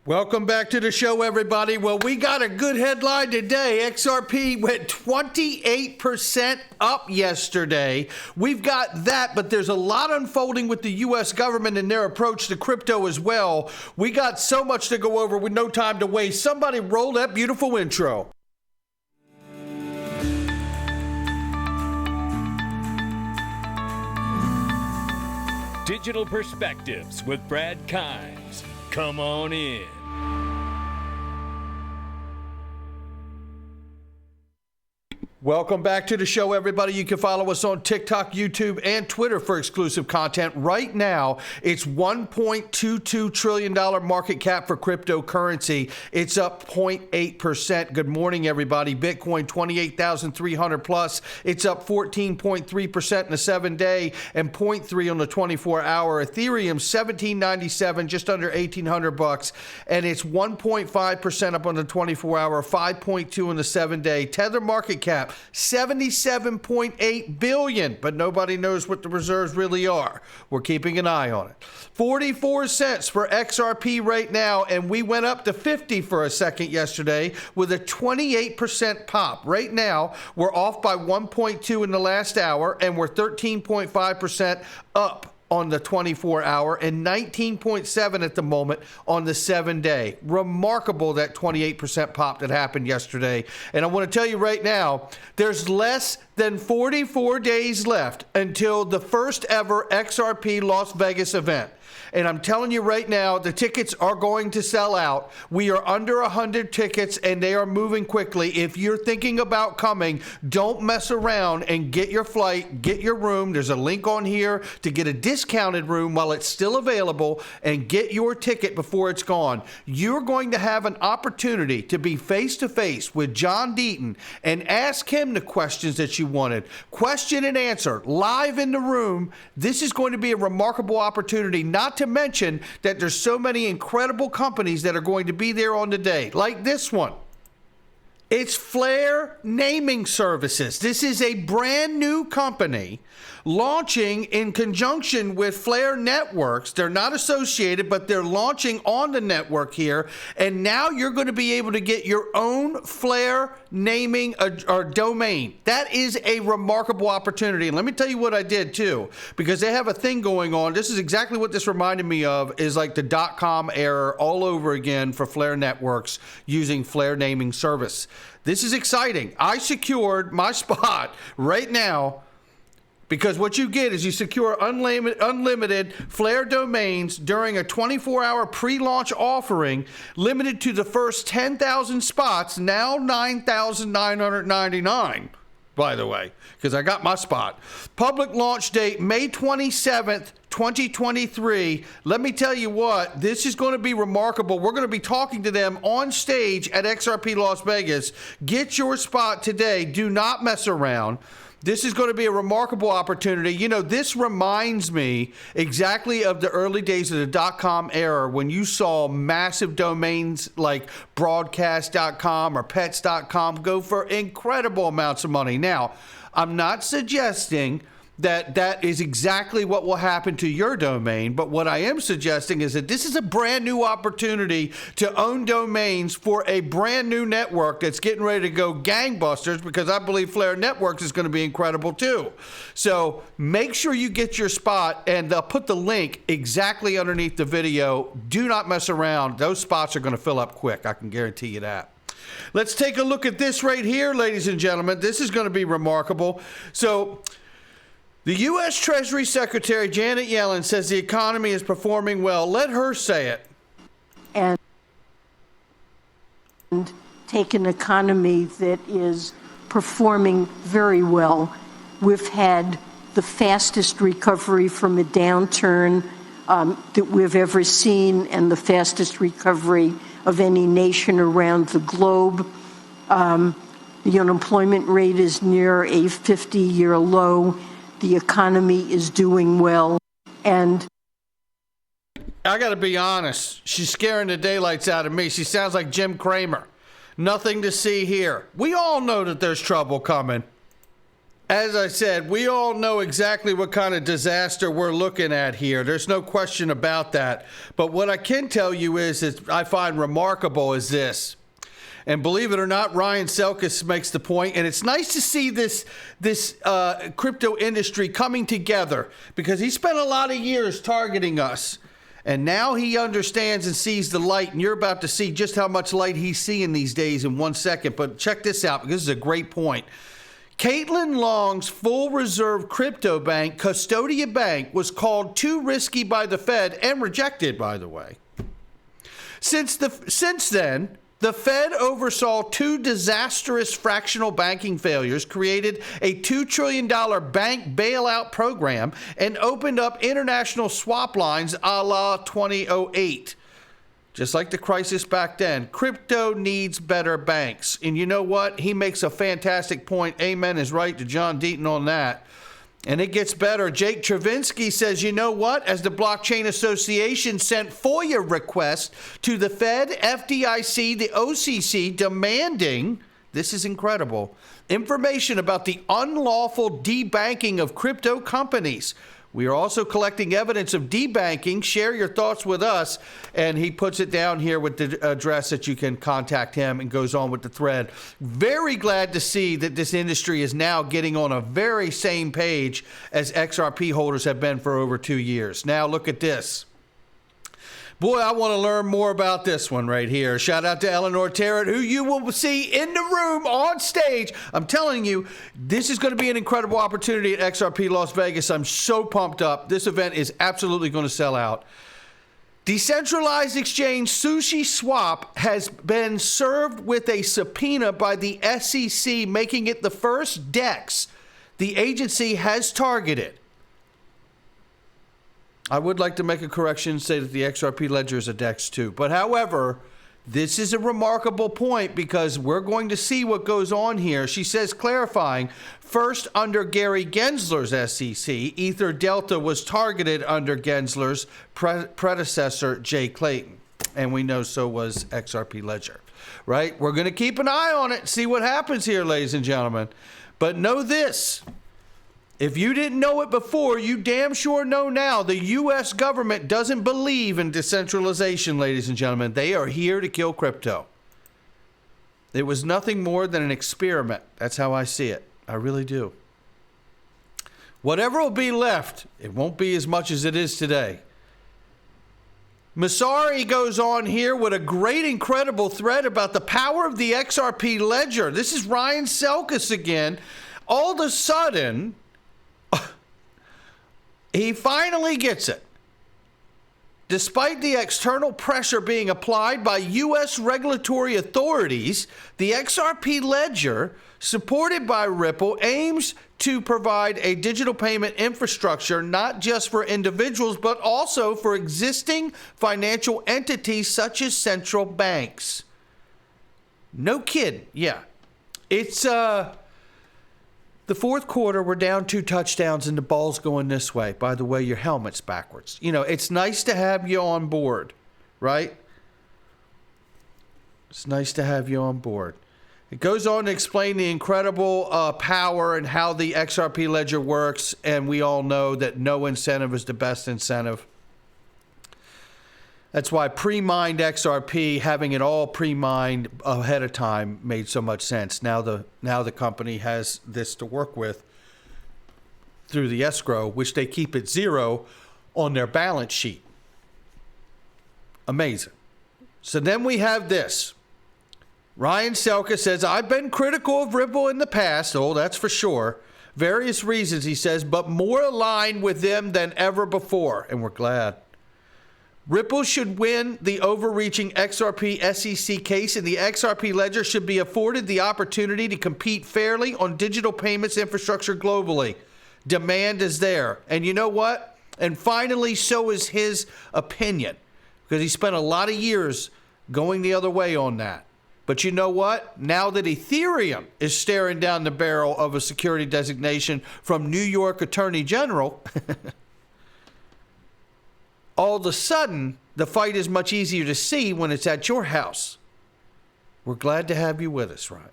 Welcome back to the show, everybody. Well, we got a good headline today. XRP went 28% up yesterday. We've got that, but there's a lot unfolding with the U.S. government and their approach to crypto as well. We got so much to go over with no time to waste. Somebody roll that beautiful intro. Digital Perspectives with Brad Kimes. Come on in. Welcome back to the show, everybody. You can follow us on TikTok, YouTube, and Twitter for exclusive content. Right now, it's $1.22 trillion market cap for cryptocurrency. It's up 0.8%. Good morning, everybody. Bitcoin, 28,300 plus. It's up 14.3% in the 7-day and 0.3 on the 24-hour. Ethereum, 1797, just under 1,800 bucks, and it's 1.5% up on the 24-hour, 5.2 on the 7-day. Tether market cap, $77.8 billion, but nobody knows what the reserves really are. We're keeping an eye on it. 44 cents for XRP right now, and we went up to 50 for a second yesterday with a 28% pop. Right now, we're off by 1.2 in the last hour, and we're 13.5% up on the 24-hour and 19.7 at the moment on the 7-day. Remarkable, that 28% pop that happened yesterday. And I want to tell you right now, there's less than 44 days left until the first ever XRP Las Vegas event. And I'm telling you right now, the tickets are going to sell out. We are under 100 tickets, and they are moving quickly. If you're thinking about coming, don't mess around and get your flight, get your room. There's a link on here to get a discounted room while it's still available, and get your ticket before it's gone. You're going to have an opportunity to be face-to-face with John Deaton and ask him the questions that you wanted. Question and answer, live in the room. This is going to be a remarkable opportunity, not to mention that there's so many incredible companies that are going to be there on the day, like this one. It's Flare Naming Services. This is a brand new company launching in conjunction with Flare Networks. They're not associated, but they're launching on the network here. And now you're going to be able to get your own Flare naming or domain. That is a remarkable opportunity. And let me tell you what I did too, because they have a thing going on. This is exactly what this reminded me of, is like the .com error all over again for Flare Networks using Flare Naming Service. This is exciting. I secured my spot right now, because what you get is you secure unlimited Flare domains during a 24-hour pre-launch offering limited to the first 10,000 spots, now 9,999, by the way, because I got my spot. Public launch date, May 27th, 2023. Let me tell you what, this is going to be remarkable. We're going to be talking to them on stage at XRP Las Vegas. Get your spot today. Do not mess around. This is going to be a remarkable opportunity. You know, this reminds me exactly of the early days of the .com era, when you saw massive domains like broadcast.com or pets.com go for incredible amounts of money. Now, I'm not suggesting that that is exactly what will happen to your domain, but what I am suggesting is that this is a brand new opportunity to own domains for a brand new network that's getting ready to go gangbusters, because I believe Flare Networks is going to be incredible too. So make sure you get your spot, and they'll put the link exactly underneath the video. Do not mess around. Those spots are going to fill up quick. I can guarantee you that. Let's take a look at this right here, ladies and gentlemen. This is going to be remarkable. So the U.S. Treasury Secretary Janet Yellen says the economy is performing well. Let her say it. And take an economy that is performing very well. We've had the fastest recovery from a downturn that we've ever seen, and the fastest recovery of any nation around the globe. The unemployment rate is near a 50-year low. The economy is doing well, and I got to be honest, she's scaring the daylights out of me. She sounds like Jim Cramer. Nothing to see here. We all know that there's trouble coming. As I said, we all know exactly what kind of disaster we're looking at here. There's no question about that. But what I can tell you is I find remarkable is this. And believe it or not, Ryan Selkis makes the point, and it's nice to see this crypto industry coming together because he spent a lot of years targeting us. And now he understands and sees the light, and you're about to see just how much light he's seeing these days in 1 second. But check this out, because this is a great point. Caitlin Long's full reserve crypto bank, Custodia Bank, was called too risky by the Fed and rejected, by the way. Since then, the Fed oversaw 2 disastrous fractional banking failures, created a $2 trillion bank bailout program, and opened up international swap lines a la 2008. Just like the crisis back then, crypto needs better banks. And you know what? He makes a fantastic point. Amen is right to John Deaton on that. And it gets better. Jake Travinsky says, you know what? As the Blockchain Association sent FOIA requests to the Fed, FDIC, the OCC, demanding, this is incredible, information about the unlawful debanking of crypto companies. We are also collecting evidence of debanking. Share your thoughts with us. And he puts it down here with the address that you can contact him, and goes on with the thread. Very glad to see that this industry is now getting on a very same page as XRP holders have been for over 2 years. Now look at this. Boy, I want to learn more about this one right here. Shout out to Eleanor Tarrant, who you will see in the room on stage. I'm telling you, this is going to be an incredible opportunity at XRP Las Vegas. I'm so pumped up. This event is absolutely going to sell out. Decentralized exchange SushiSwap has been served with a subpoena by the SEC, making it the first DEX the agency has targeted. I would like to make a correction and say that the XRP Ledger is a DEX too. But however, this is a remarkable point because we're going to see what goes on here. She says, clarifying, first under Gary Gensler's SEC, Ether Delta was targeted under Gensler's predecessor, Jay Clayton. And we know so was XRP Ledger, right? We're going to keep an eye on it, see what happens here, ladies and gentlemen. But know this. If you didn't know it before, you damn sure know now. The U.S. government doesn't believe in decentralization, ladies and gentlemen. They are here to kill crypto. It was nothing more than an experiment. That's how I see it. I really do. Whatever will be left, it won't be as much as it is today. Messari goes on here with a great, incredible thread about the power of the XRP Ledger. This is Ryan Selkis again. All of a sudden, he finally gets it. Despite the external pressure being applied by U.S. regulatory authorities, the XRP Ledger, supported by Ripple, aims to provide a digital payment infrastructure not just for individuals, but also for existing financial entities such as central banks. No kidding. Yeah. It's the fourth quarter, we're down 2 touchdowns and the ball's going this way. By the way, your helmet's backwards. You know, it's nice to have you on board, right? It's nice to have you on board. It goes on to explain the incredible power and how the XRP Ledger works, and we all know that no incentive is the best incentive. That's why pre-mined XRP, having it all pre-mined ahead of time, made so much sense. Now the company has this to work with through the escrow, which they keep at 0 on their balance sheet. Amazing. So then we have this. Ryan Selkis says, I've been critical of Ripple in the past. Oh, that's for sure. Various reasons, he says, but more aligned with them than ever before. And we're glad. Ripple should win the overreaching XRP SEC case, and the XRP Ledger should be afforded the opportunity to compete fairly on digital payments infrastructure globally. Demand is there. And you know what? And finally, so is his opinion, because he spent a lot of years going the other way on that. But you know what? Now that Ethereum is staring down the barrel of a security designation from New York Attorney General, all of a sudden, the fight is much easier to see when it's at your house. We're glad to have you with us, right?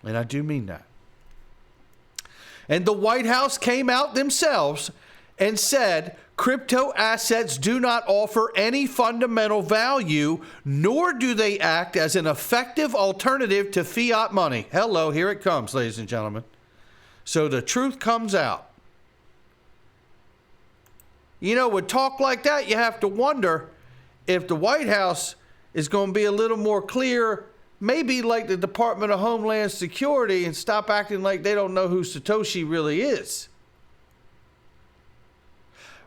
And I do mean that. And the White House came out themselves and said crypto assets do not offer any fundamental value, nor do they act as an effective alternative to fiat money. Hello, here it comes, ladies and gentlemen. So the truth comes out. You know, with talk like that, you have to wonder if the White House is going to be a little more clear, maybe like the Department of Homeland Security, and stop acting like they don't know who Satoshi really is.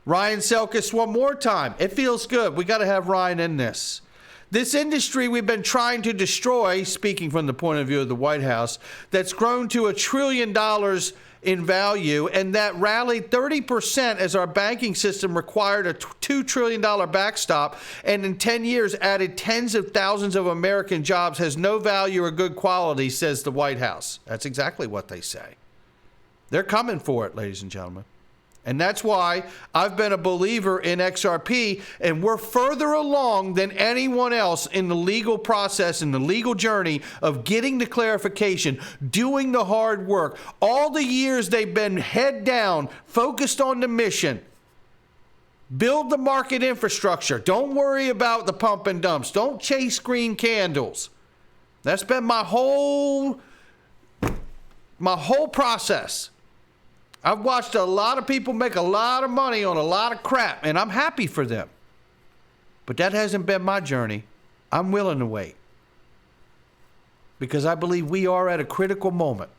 Ryan Selkis one more time. It feels good. We got to have Ryan in this. This industry we've been trying to destroy, speaking from the point of view of the White House, that's grown to $1 trillion in value, and that rallied 30% as our banking system required a $2 trillion backstop, and in 10 years added tens of thousands of American jobs, has no value or good quality, says the White House. That's exactly what they say. They're coming for it, ladies and gentlemen. And that's why I've been a believer in XRP, and we're further along than anyone else in the legal process, in the legal journey of getting the clarification, doing the hard work. All the years they've been head down, focused on the mission. Build the market infrastructure. Don't worry about the pump and dumps. Don't chase green candles. That's been my whole process. I've watched a lot of people make a lot of money on a lot of crap, and I'm happy for them. But that hasn't been my journey. I'm willing to wait. Because I believe we are at a critical moment.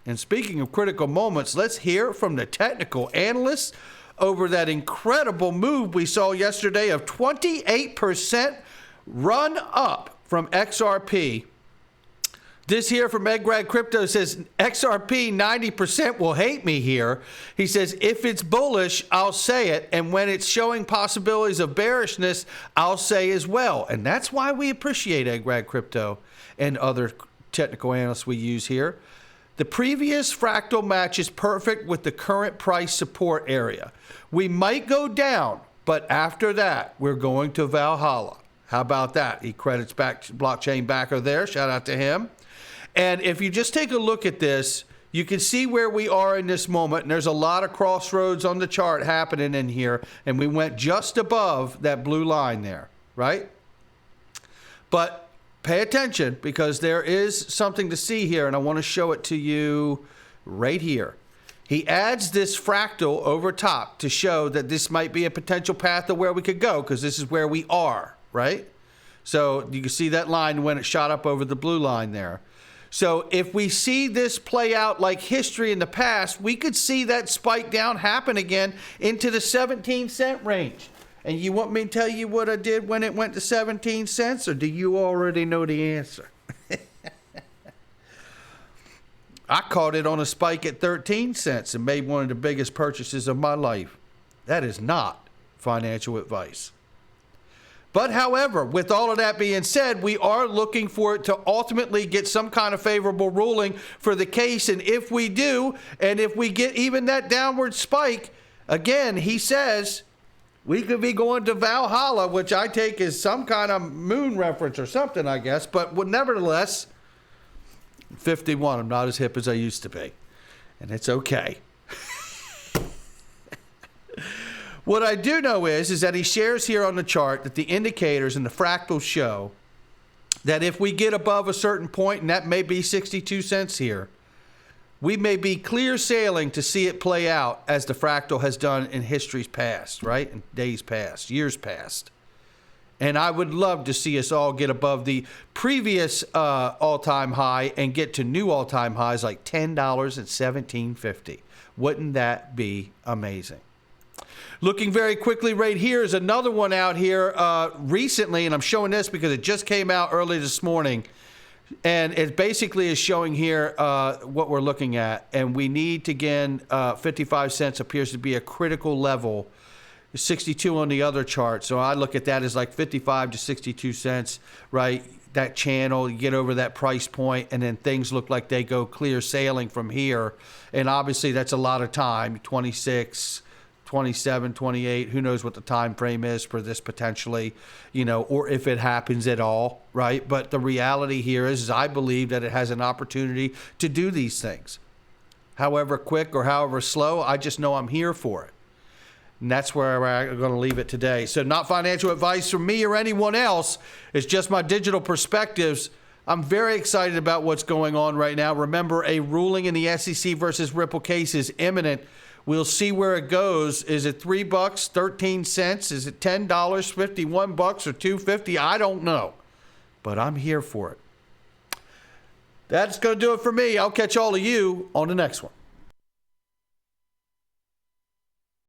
And speaking of critical moments, let's hear from the technical analysts over that incredible move we saw yesterday of 28% run up from XRP. This here from Ed Grad Crypto says, XRP 90% will hate me here. He says, if it's bullish, I'll say it. And when it's showing possibilities of bearishness, I'll say as well. And that's why we appreciate Ed Grad Crypto and other technical analysts we use here. The previous fractal match is perfect with the current price support area. We might go down, but after that, we're going to Valhalla. How about that? He credits back blockchain backer there. Shout out to him. And if you just take a look at this, you can see where we are in this moment. And there's a lot of crossroads on the chart happening in here. And we went just above that blue line there, right? But pay attention, because there is something to see here. And I want to show it to you right here. He adds this fractal over top to show that this might be a potential path of where we could go, because this is where we are, right? So you can see that line when it shot up over the blue line there. So if we see this play out like history in the past, we could see that spike down happen again into the 17-cent range. And you want me to tell you what I did when it went to 17 cents, or do you already know the answer? I caught it on a spike at 13 cents and made one of the biggest purchases of my life. That is not financial advice. But however, with all of that being said, we are looking for it to ultimately get some kind of favorable ruling for the case. And if we do, and if we get even that downward spike, again, he says we could be going to Valhalla, which I take as some kind of moon reference or something, I guess. But nevertheless, 51, I'm not as hip as I used to be. And it's okay. What I do know is that he shares here on the chart that the indicators and the fractals show that if we get above a certain point, and that may be 62 cents here, we may be clear sailing to see it play out as the fractal has done in history's past, right? In days past, years past. And I would love to see us all get above the previous all-time high and get to new all-time highs like $10 and $17.50. Wouldn't that be amazing? Looking very quickly right here is another one out here recently, and I'm showing this because it just came out early this morning. And it basically is showing here what we're looking at. And we need to, again, 55 cents appears to be a critical level. 62 on the other chart. So I look at that as like 55 to 62 cents, right? That channel, you get over that price point, and then things look like they go clear sailing from here. And obviously that's a lot of time, 26 27, 28, who knows what the time frame is for this potentially, or if it happens at all, right? But the reality here is I believe that it has an opportunity to do these things. however quick or however slow. I just know I'm here for it. And that's where I'm going to leave it today. So not financial advice from me or anyone else. It's just my digital perspectives. I'm very excited about what's going on right now. Remember, a ruling in the SEC versus Ripple case is imminent. We'll see where it goes. Is it $3, 13 cents? Is it $10, $51 or $2.50? I don't know. But I'm here for it. That's going to do it for me. I'll catch all of you on the next one.